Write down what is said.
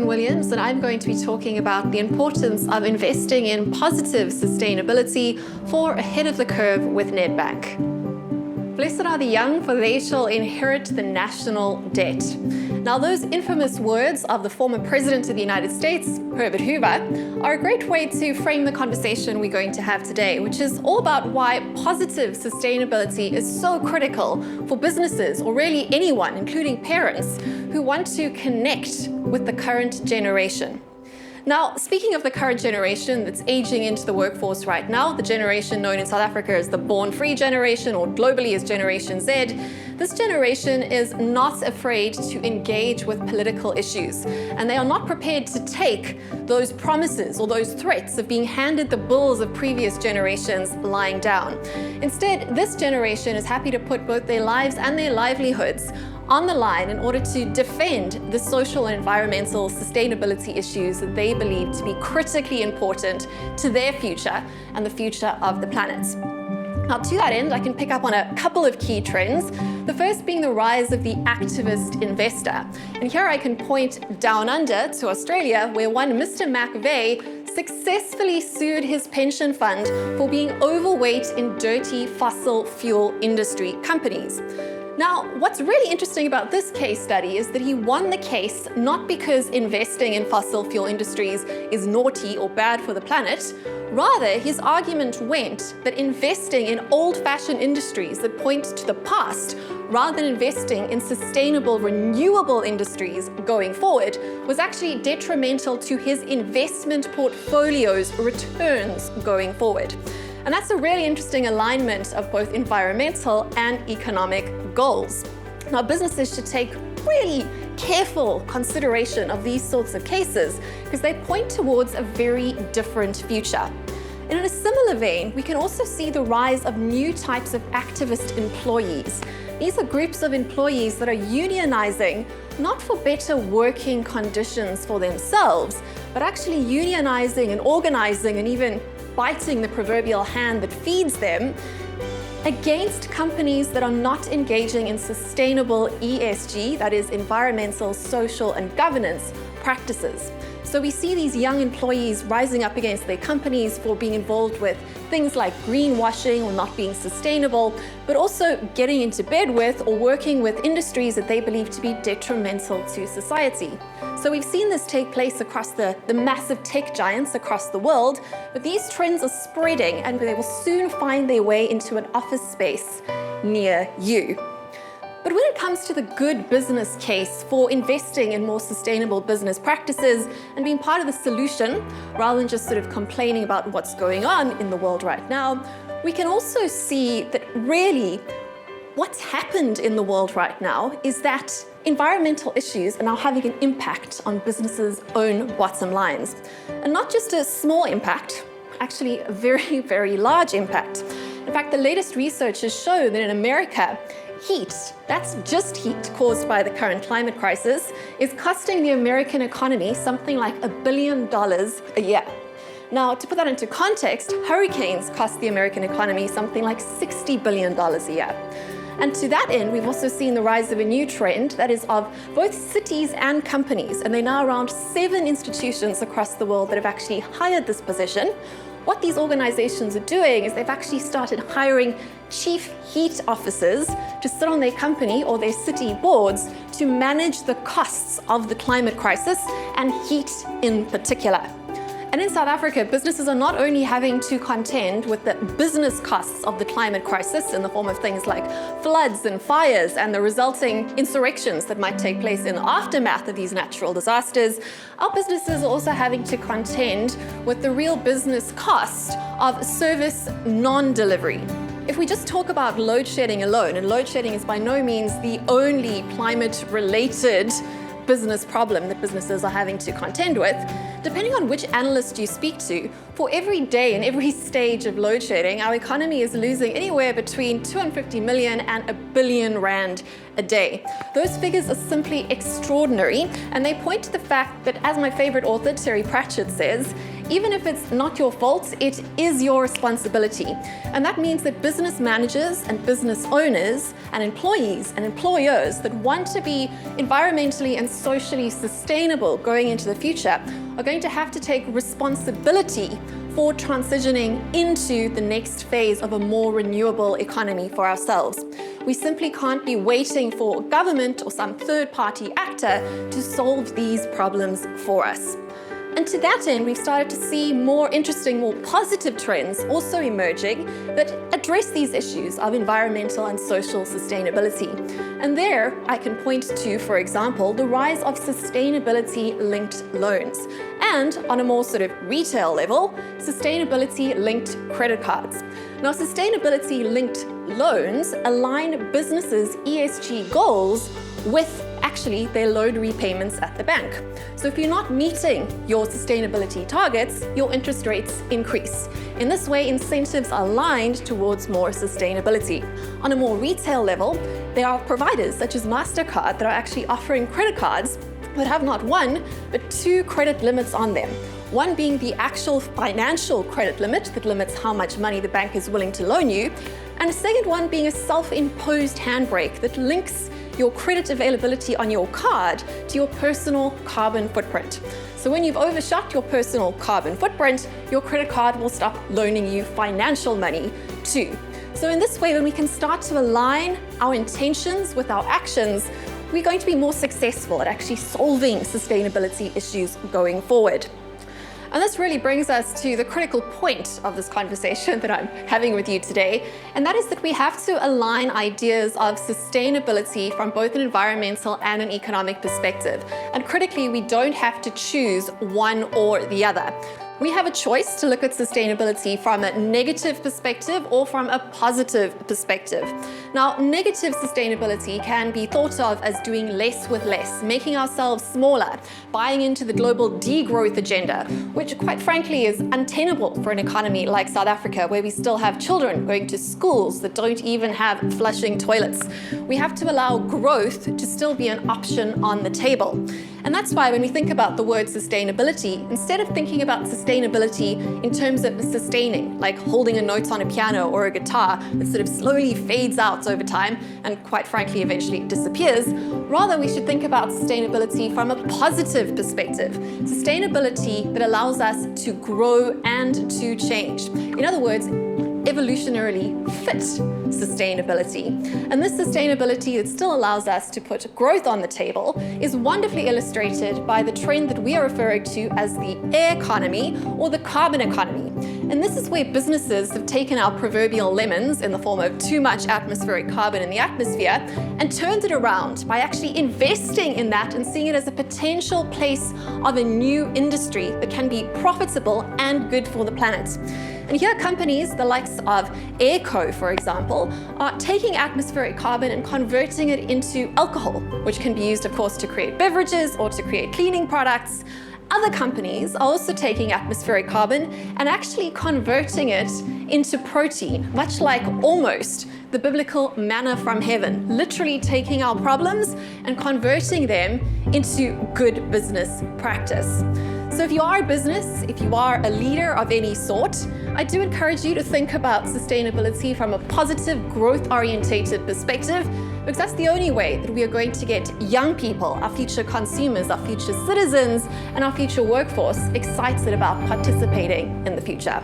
Bronwyn Williams, and I'm going to be talking about the importance of investing in positive sustainability for ahead of the curve with Nedbank. Blessed are the young, for they shall inherit the national debt. Now, those infamous words of the former President of the United States, Herbert Hoover, are a great way to frame the conversation we're going to have today, which is all about why positive sustainability is so critical for businesses, or really anyone, including parents, who want to connect with the current generation. Now, speaking of the current generation that's aging into the workforce right now, the generation known in South Africa as the born-free generation, or globally as Generation Z, this generation is not afraid to engage with political issues, and they are not prepared to take those promises or those threats of being handed the bills of previous generations lying down. Instead, this generation is happy to put both their lives and their livelihoods on the line in order to defend the social and environmental sustainability issues that they believe to be critically important to their future and the future of the planet. Now, to that end, I can pick up on a couple of key trends. The first being the rise of the activist investor. And here I can point down under to Australia, where one Mr. McVeigh successfully sued his pension fund for being overweight in dirty fossil fuel industry companies. Now, what's really interesting about this case study is that he won the case not because investing in fossil fuel industries is naughty or bad for the planet. Rather, his argument went that investing in old-fashioned industries that point to the past, rather than investing in sustainable, renewable industries going forward, was actually detrimental to his investment portfolio's returns going forward. And that's a really interesting alignment of both environmental and economic goals. Now, businesses should take really careful consideration of these sorts of cases because they point towards a very different future. And in a similar vein, we can also see the rise of new types of activist employees. These are groups of employees that are unionizing not for better working conditions for themselves, but actually unionizing and organizing and even biting the proverbial hand that feeds them against companies that are not engaging in sustainable ESG, that is environmental, social, and governance practices. So we see these young employees rising up against their companies for being involved with things like greenwashing or not being sustainable, but also getting into bed with or working with industries that they believe to be detrimental to society. So we've seen this take place across the massive tech giants across the world, but these trends are spreading and they will soon find their way into an office space near you. But when it comes to the good business case for investing in more sustainable business practices and being part of the solution, rather than just sort of complaining about what's going on in the world right now, we can also see that really what's happened in the world right now is that environmental issues are now having an impact on businesses' own bottom lines. And not just a small impact, actually a very, very large impact. In fact, the latest research has shown that in America, heat, that's just heat caused by the current climate crisis, is costing the American economy something like $1 billion a year. Now, to put that into context, hurricanes cost the American economy something like $60 billion a year. And to that end, we've also seen the rise of a new trend that is of both cities and companies, and there are now around 7 institutions across the world that have actually hired this position. What these organizations are doing is they've actually started hiring chief heat officers to sit on their company or their city boards to manage the costs of the climate crisis and heat in particular. And in South Africa, businesses are not only having to contend with the business costs of the climate crisis in the form of things like floods and fires and the resulting insurrections that might take place in the aftermath of these natural disasters, our businesses are also having to contend with the real business cost of service non-delivery. If we just talk about load shedding alone, and load shedding is by no means the only climate-related business problem that businesses are having to contend with, depending on which analyst you speak to, for every day and every stage of load shedding, our economy is losing anywhere between 250 million and R1 billion a day. Those figures are simply extraordinary, and they point to the fact that, as my favorite author, Terry Pratchett, says, Even if it's not your fault, it is your responsibility. And that means that business managers and business owners and employees and employers that want to be environmentally and socially sustainable going into the future are going to have to take responsibility for transitioning into the next phase of a more renewable economy for ourselves. We simply can't be waiting for government or some third-party actor to solve these problems for us. And to that end, we've started to see more interesting, more positive trends also emerging that address these issues of environmental and social sustainability. And there I can point to, for example, the rise of sustainability-linked loans. And on a more sort of retail level, sustainability-linked credit cards. Now, sustainability-linked loans align businesses' ESG goals with actually their loan repayments at the bank. So if you're not meeting your sustainability targets, your interest rates increase. In this way, incentives are aligned towards more sustainability. On a more retail level, there are providers such as MasterCard that are actually offering credit cards that have not one, but two credit limits on them. One being the actual financial credit limit that limits how much money the bank is willing to loan you, and a second one being a self-imposed handbrake that links your credit availability on your card to your personal carbon footprint. So when you've overshot your personal carbon footprint, your credit card will stop loaning you financial money too. So in this way, when we can start to align our intentions with our actions, we're going to be more successful at actually solving sustainability issues going forward. And this really brings us to the critical point of this conversation that I'm having with you today, and that is that we have to align ideas of sustainability from both an environmental and an economic perspective. And critically, we don't have to choose one or the other. We have a choice to look at sustainability from a negative perspective or from a positive perspective. Now, negative sustainability can be thought of as doing less with less, making ourselves smaller, buying into the global degrowth agenda, which quite frankly is untenable for an economy like South Africa, where we still have children going to schools that don't even have flushing toilets. We have to allow growth to still be an option on the table. And that's why when we think about the word sustainability, instead of thinking about sustainability in terms of sustaining, like holding a note on a piano or a guitar that sort of slowly fades out over time and quite frankly eventually disappears, rather we should think about sustainability from a positive perspective. Sustainability that allows us to grow and to change. In other words, evolutionarily fit sustainability. And this sustainability that still allows us to put growth on the table is wonderfully illustrated by the trend that we are referring to as the air economy or the carbon economy. And this is where businesses have taken our proverbial lemons in the form of too much atmospheric carbon in the atmosphere and turned it around by actually investing in that and seeing it as a potential place of a new industry that can be profitable and good for the planet. And here companies, the likes of Airco, for example, are taking atmospheric carbon and converting it into alcohol, which can be used, of course, to create beverages or to create cleaning products. Other companies are also taking atmospheric carbon and actually converting it into protein, much like almost the biblical manna from heaven, literally taking our problems and converting them into good business practice. So if you are a business, if you are a leader of any sort, I do encourage you to think about sustainability from a positive, growth-orientated perspective, because that's the only way that we are going to get young people, our future consumers, our future citizens, and our future workforce excited about participating in the future.